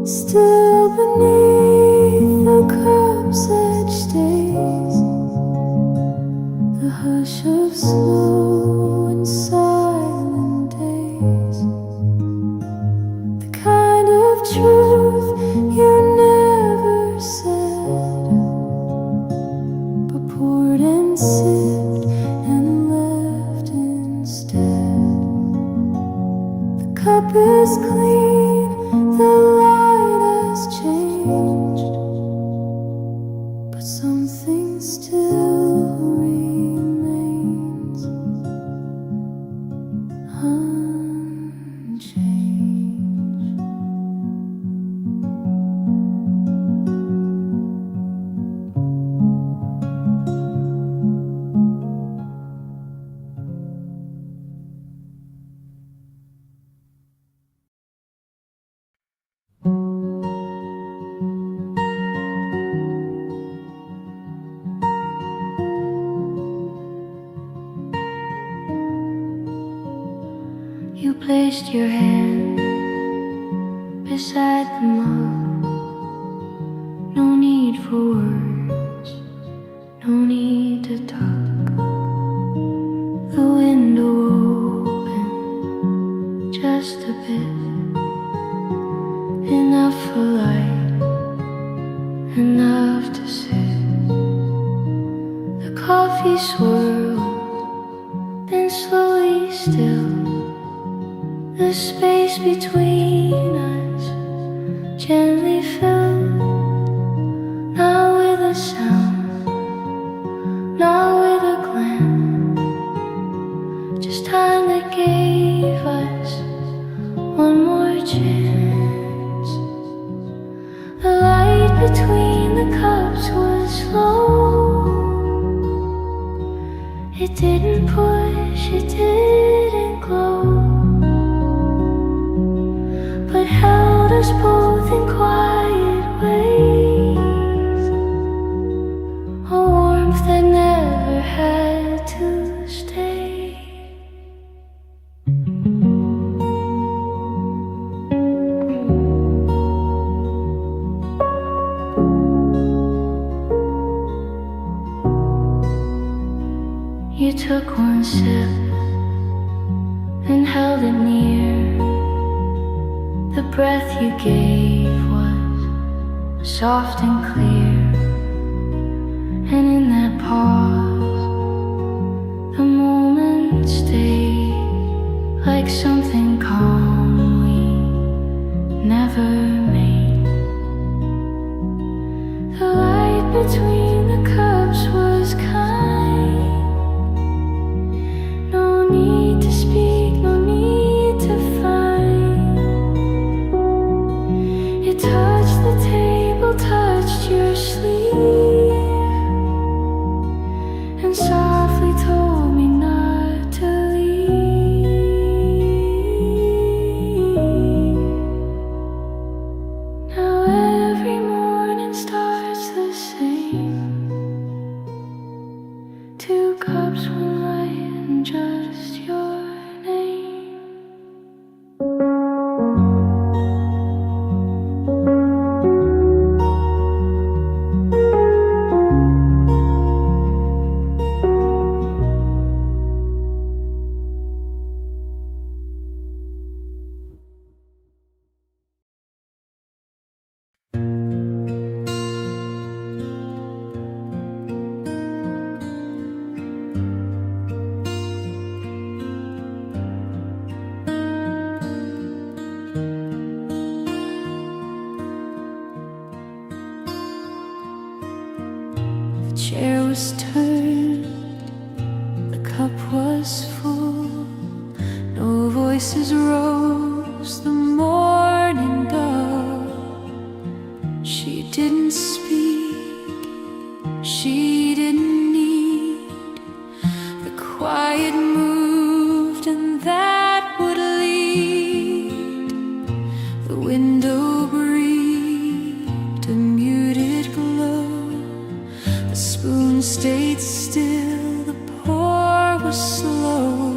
Still beneath the cup's edge stays the hush of slow and silent days, the kind of truth you never said, but poured and sipped and left instead. The cup is clean, the light has changed, but something still remains unchanged. You placed your hand beside the mug. No need for words, no need to talk. The window open just a bit, enough for light, enough to sit. The coffee swirled, then slowly still. The space between us gently filled, not with a sound, not the cups was low. It didn't push, it didn't glow, but held us both in quiet ways, a warmth that never had to stay. You took one sip and held it near. The breath you gave was soft and clear, and in that pause, the moment stayed like something calm we never made. The light between the cups was kind. No need to speak, no need to find. It touched the table, touched your sleeve, and softly told me not to leave. Now every morning starts the same. Two cups, one light, and just your name. The chair was turned, the cup was full. No voices rose, the morning dove. She didn't speak, she didn't need. The quiet moved, and that would lead. The window breathed a muted glow. The spoon stayed still, the pour was slow.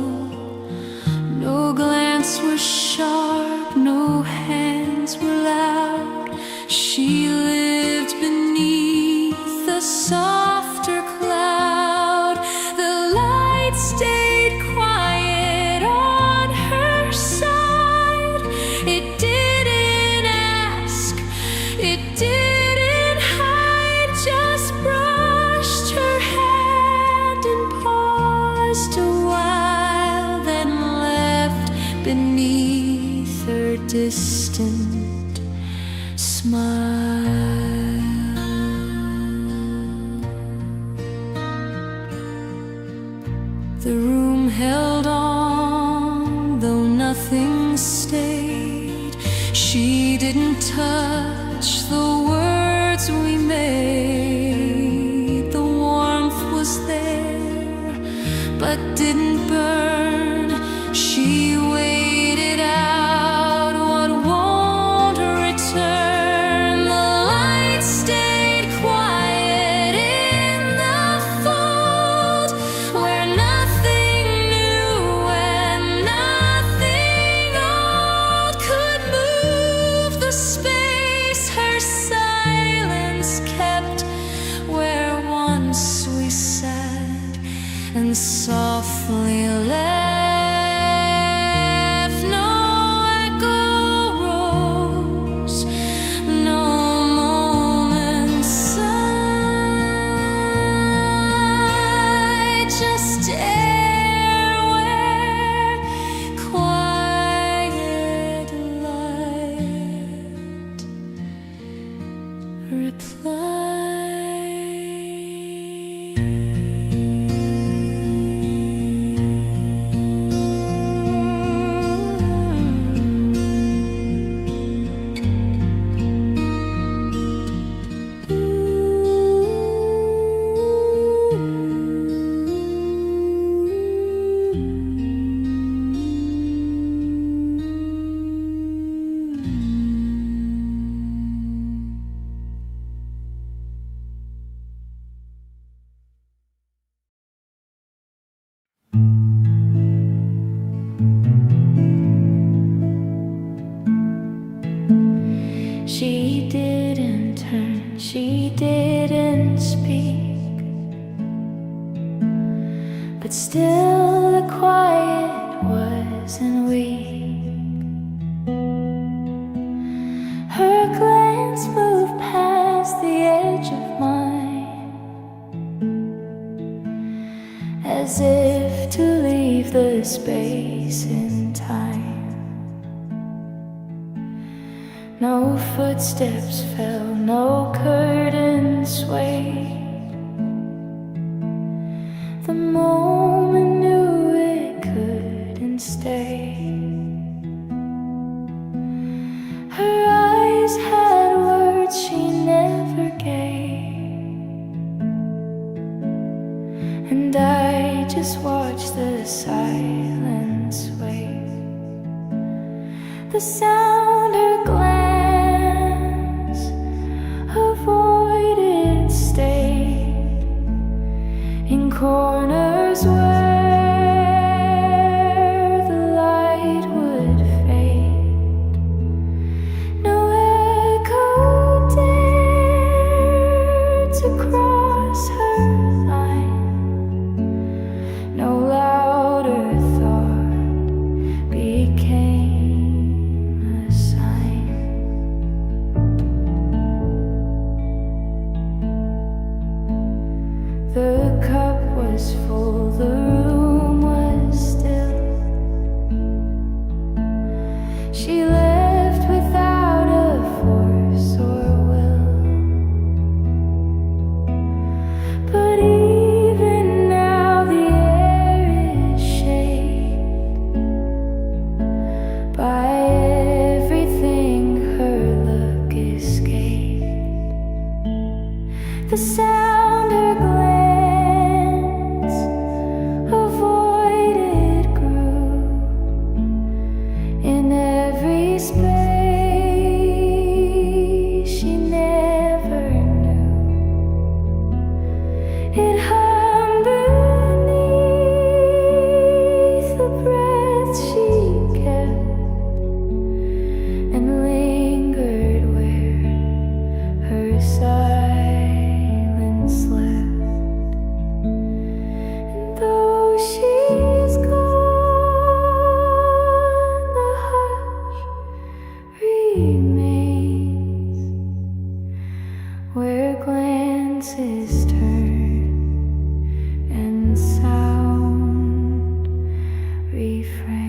No glance was sharp, no hands were loud. She lived beneath a softer cloud. The light stayed quiet on her side. It didn't ask, it didn't hide, just brushed her hand and paused a while, then left beneath her distant smile. The room held on, though nothing stayed. She didn't touch the words we made. The warmth was there, but didn't burn. She waited out what won't return. The light stayed quiet in the fold, where nothing new and nothing old could move the space. Her silence kept where once we sat, and softly left. No echo rose, no moment sighed, just air where quiet light replied. She didn't turn, she didn't speak, but still the quiet wasn't weak. Her glance moved past the edge of mine, as if to leave the space in time. No footsteps fell, no curtain swayed. The moment knew it couldn't stay. Her eyes had words she never gave, and I just watched the silence wave. The sound her glance avoided stayed in corners where the light would fade. No echo dared to cross her line, no louder thought became a sign. The cup was full, the room was still. She left without a force or will, but even now the air is shaped by everything her look escaped. The sound her glance avoided grew in every space she never knew. It hung beneath the breath she kept and lingered where her silence left. And though she's gone, the hush remains where glances turn and sound refrain.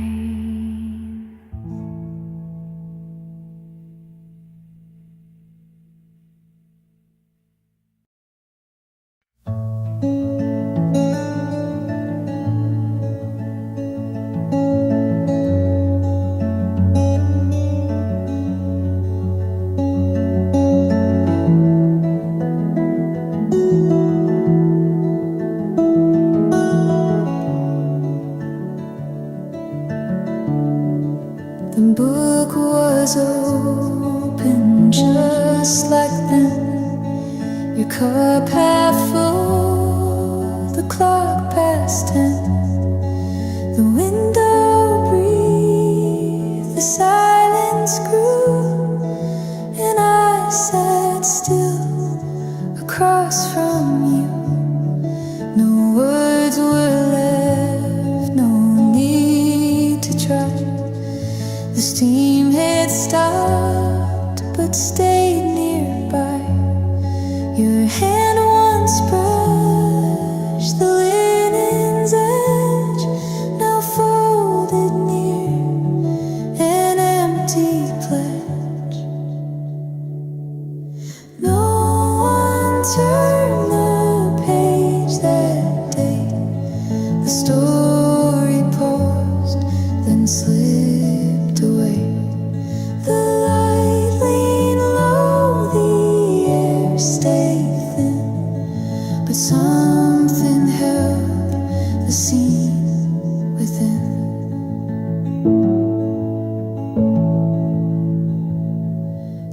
The book was open just like then, your cup half full, the clock past 10. The window breathed, the silence grew, and I sat still across from you. No words were left, no need to try. The steam had stopped but stayed nearby. Your hand once brushed the linen's edge, now folded near an empty pledge. No one turned the page that day. The story paused, then slipped away. The light leaned low, the air stayed thin, but something held the scene within.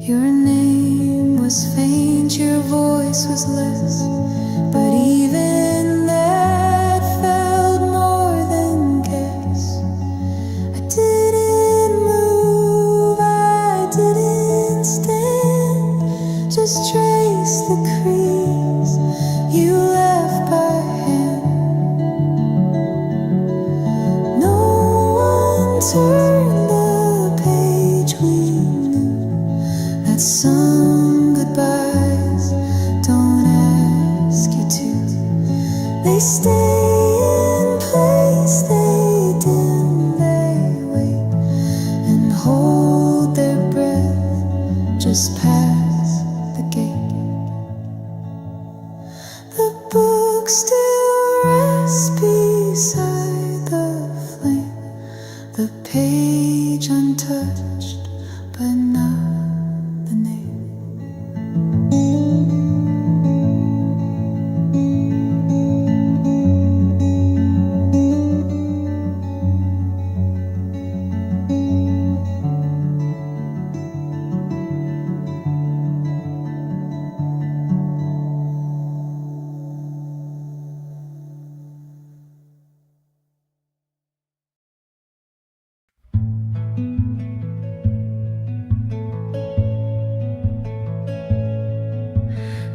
Your name was faint, your voice was less, but even that felt more than guess. I didn't move, I didn't stand. just trace the crease you left by hand. No one turned the page we knew, that some goodbyes don't ask you to. They stay in place, they dim, they wait and hold their breath just past the gate. The book still rests beside the flame, the page untouched, but not the name.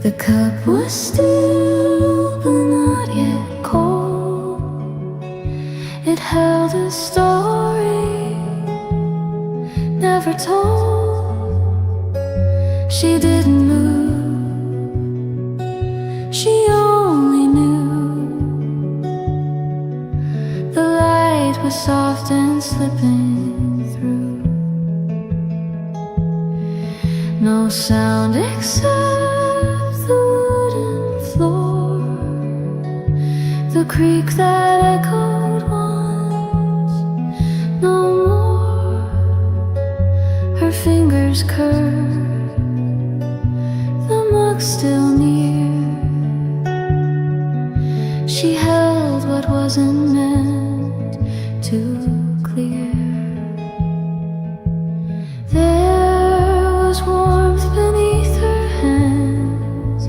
The cup was still but not yet cold. It held a story never told. She didn't move, she only knew the light was soft and slipping through. No sound except the wooden floor, the creak that echoed once, no more. Her fingers curved, the mug still near. She held what wasn't meant to clear. There was warmth beneath her hands,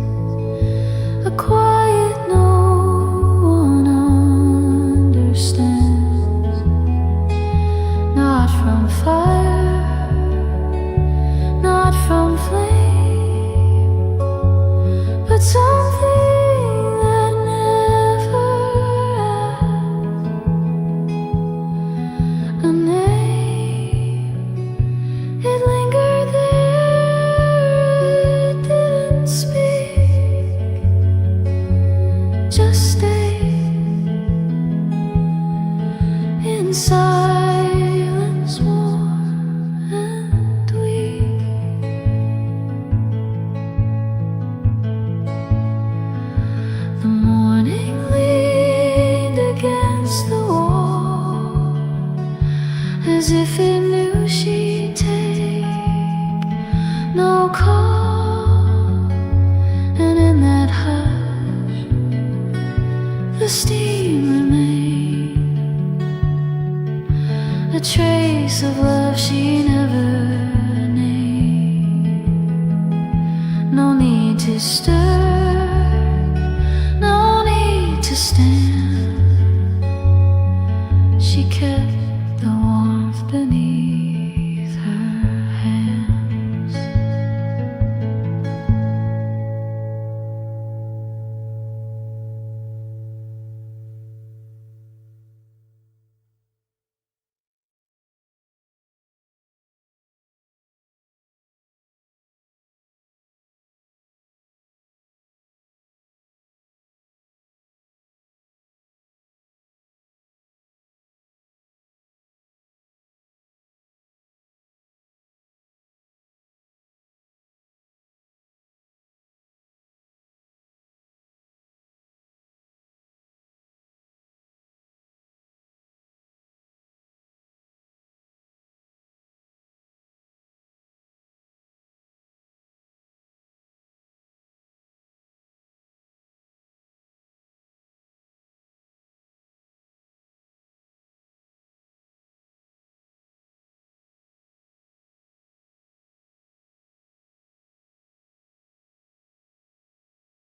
a quiet no one understands. Not from fire, not from flame, but something that never asked a name. It lingered there, it didn't speak, just stayed in silence, warm and weak. The morning leaned against the wall, as if it knew she'd take no call. And in that hush, the steam remained, a trace of love she never named. No need to stay.